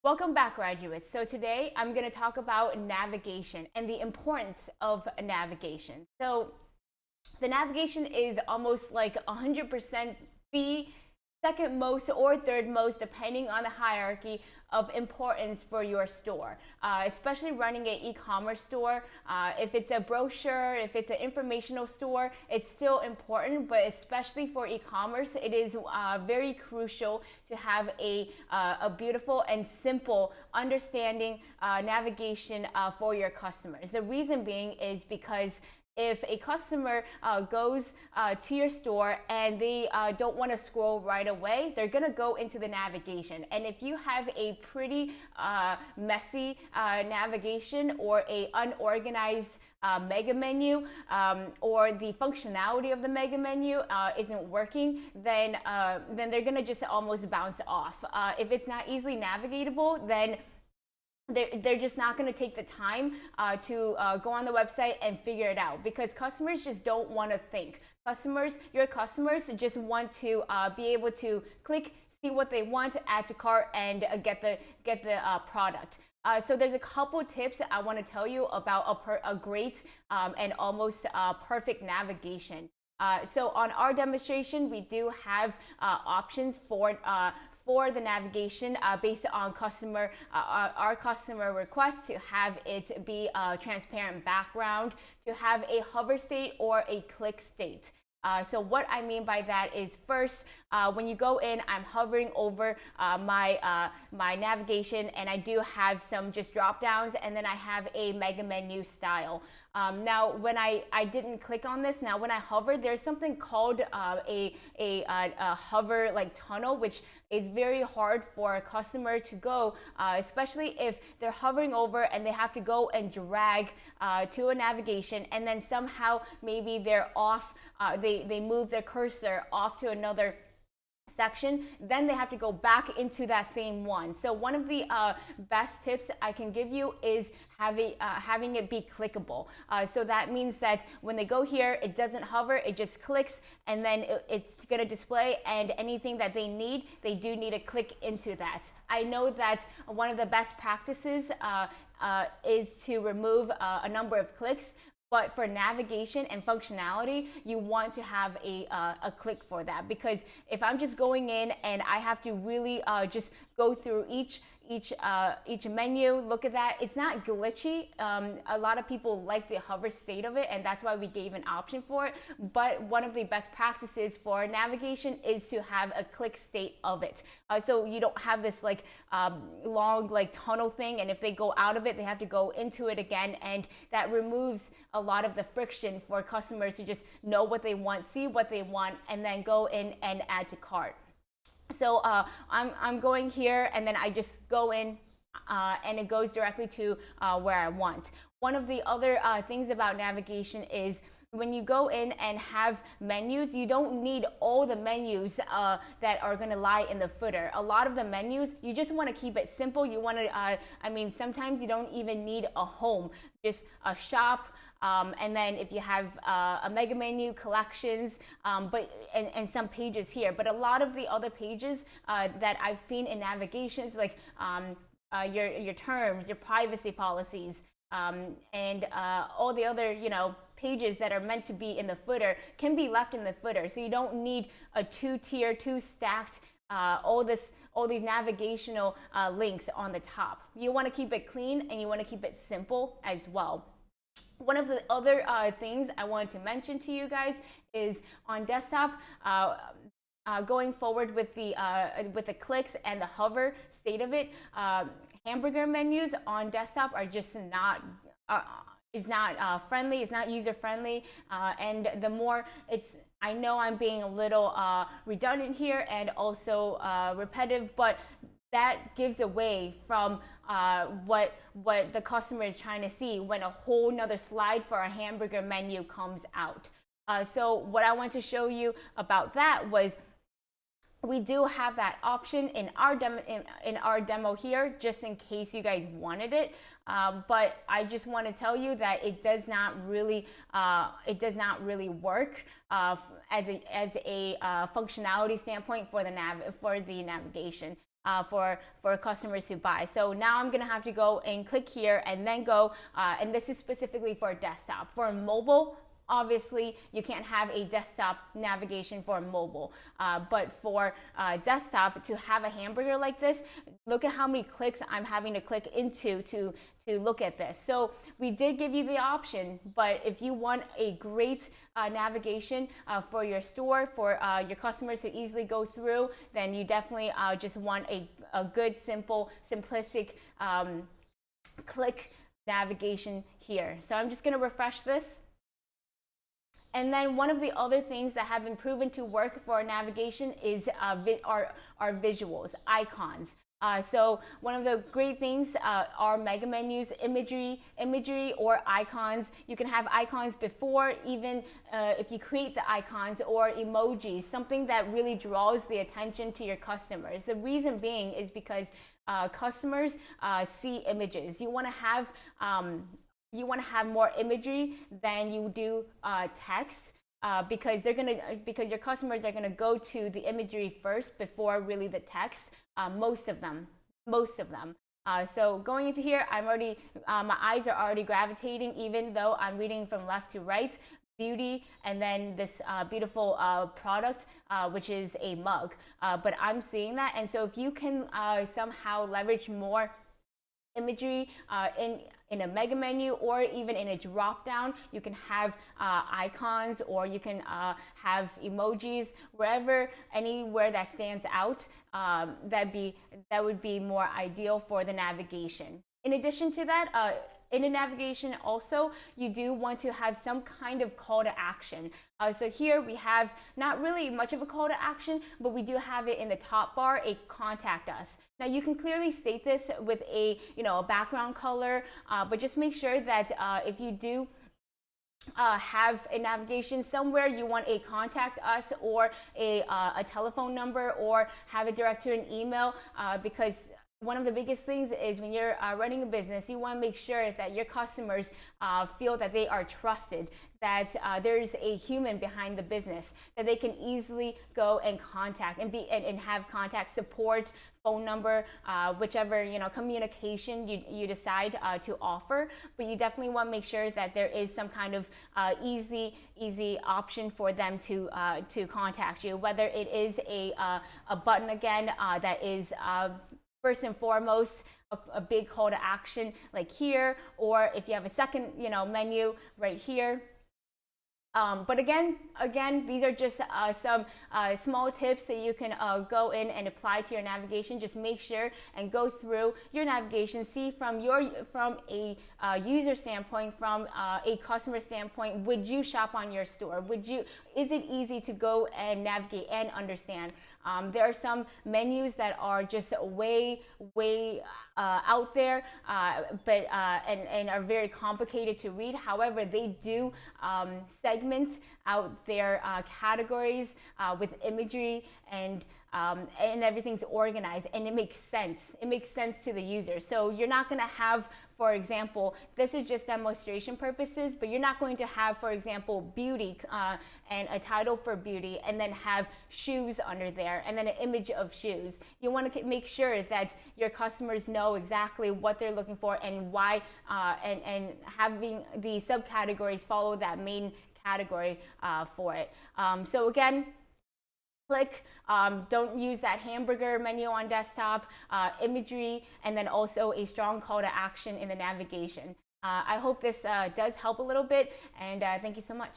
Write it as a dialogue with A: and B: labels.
A: Welcome back, graduates. So today I'm going to talk about navigation and the importance of navigation. So the navigation is almost like 100% the second most or third most, depending on the hierarchy of importance for your store, especially running an e-commerce store. If it's a brochure, if it's an informational store, it's still important, but especially for e-commerce, it is very crucial to have a beautiful and simple understanding navigation for your customers. The reason being is because if a customer goes to your store and they don't want to scroll right away, they're going to go into the navigation. And if you have a pretty messy navigation or a unorganized mega menu, or the functionality of the mega menu isn't working, then they're going to just almost bounce off. If it's not easily navigatable, then they're just not going to take the time to go on the website and figure it out, because customers just don't want to think. Your customers just want to be able to click, see what they want, add to cart, and get the product. So there's a couple tips that I want to tell you about a great and almost perfect navigation. So on our demonstration, we do have options for the navigation based on our customer request to have it be a transparent background, to have a hover state or a click state. So what I mean by that is, first, when you go in, I'm hovering over my navigation, and I do have some just drop downs, and then I have a mega menu style. Now, when I didn't click on this, now when I hover, there's something called a hover like tunnel, which is very hard for a customer to go, especially if they're hovering over and they have to go and drag to a navigation, and then somehow maybe they're off, they move their cursor off to another section, then they have to go back into that same one. So one of the best tips I can give you is having it be clickable. So that means that when they go here, it doesn't hover, it just clicks, and then it's going to display, and anything that they need, they do need to click into that. I know that one of the best practices is to remove a number of clicks, but for navigation and functionality, you want to have a click for that, because if I'm just going in and I have to really just go through each menu, look at that, it's not glitchy. A lot of people like the hover state of it, and that's why we gave an option for it. But one of the best practices for navigation is to have a click state of it, so you don't have this like long like tunnel thing, and if they go out of it, they have to go into it again, and that removes a lot of the friction for customers to just know what they want, see what they want, and then go in and add to cart. So I'm going here, and then I just go in, and it goes directly to where I want. One of the other things about navigation is, when you go in and have menus, you don't need all the menus that are going to lie in the footer. A lot of the menus, you just want to keep it simple. You want to, I mean, sometimes you don't even need a home, just a shop. And then if you have a mega menu, collections, and some pages here. But a lot of the other pages that I've seen in navigations, like your terms, your privacy policies, and all the other, pages that are meant to be in the footer, can be left in the footer. So you don't need a two-tier, two-stacked all these navigational links on the top. You want to keep it clean, and you want to keep it simple as well. One of the other things I wanted to mention to you guys is, on desktop, going forward with the clicks and the hover state of it, hamburger menus on desktop are just not friendly. It's not user friendly, and the more I know I'm being a little redundant here and also repetitive, but that gives away from what the customer is trying to see when a whole nother slide for a hamburger menu comes out. So what I want to show you about that was, we do have that option in our demo here, just in case you guys wanted it. But I just want to tell you that it does not really work as a functionality standpoint for the navigation. for customers to buy. So now I'm gonna have to go and click here and then go, and this is specifically for desktop. For mobile, obviously you can't have a desktop navigation for mobile, but for desktop, to have a hamburger like this, look at how many clicks I'm having to click into to look at this. So we did give you the option, but if you want a great navigation for your store, for your customers to easily go through, then you definitely just want a good, simple, simplistic click navigation here. So I'm just gonna refresh this. And then one of the other things that have been proven to work for navigation is our visuals, icons. So one of the great things are mega menus, imagery or icons. You can have icons before, even if you create the icons, or emojis, something that really draws the attention to your customers. The reason being is because customers see images. You want to have more imagery than you do text, because your customers are gonna go to the imagery first before really the text. Most of them. So going into here, I'm already my eyes are already gravitating, even though I'm reading from left to right. Beauty, and then this beautiful product, which is a mug. But I'm seeing that, and so if you can somehow leverage more imagery in a mega menu, or even in a drop down, you can have icons, or you can have emojis, anywhere that stands out. That would be more ideal for the navigation. In addition to that, in a navigation also, you do want to have some kind of call to action. So here we have not really much of a call to action, but we do have it in the top bar, a contact us. Now you can clearly state this with a background color, but just make sure that if you do have a navigation somewhere, you want a contact us, or a telephone number, or have it direct to an email, because one of the biggest things is when you're running a business, you want to make sure that your customers feel that they are trusted, that there's a human behind the business that they can easily go and contact and have contact support, phone number, whichever communication you decide to offer. But you definitely want to make sure that there is some kind of easy option for them to contact you, whether it is a button again that is first and foremost a big call to action like here, or if you have a second menu right here. But again, these are just some small tips that you can go in and apply to your navigation. Just make sure and go through your navigation, see from a user standpoint, from a customer standpoint, would you shop on your store? Is it easy to go and navigate and understand? There are some menus that are just way out there, but and are very complicated to read. However, they do segment out their categories with imagery, and everything's organized, and it makes sense. It makes sense to the user. So you're not going to have, for example, this is just demonstration purposes, but you're not going to have, for example, beauty and a title for beauty, and then have shoes under there, and then an image of shoes. You want to make sure that your customers know exactly what they're looking for and why, and having the subcategories follow that main category for it. So again, click, don't use that hamburger menu on desktop, imagery, and then also a strong call to action in the navigation. I hope this does help a little bit, and thank you so much.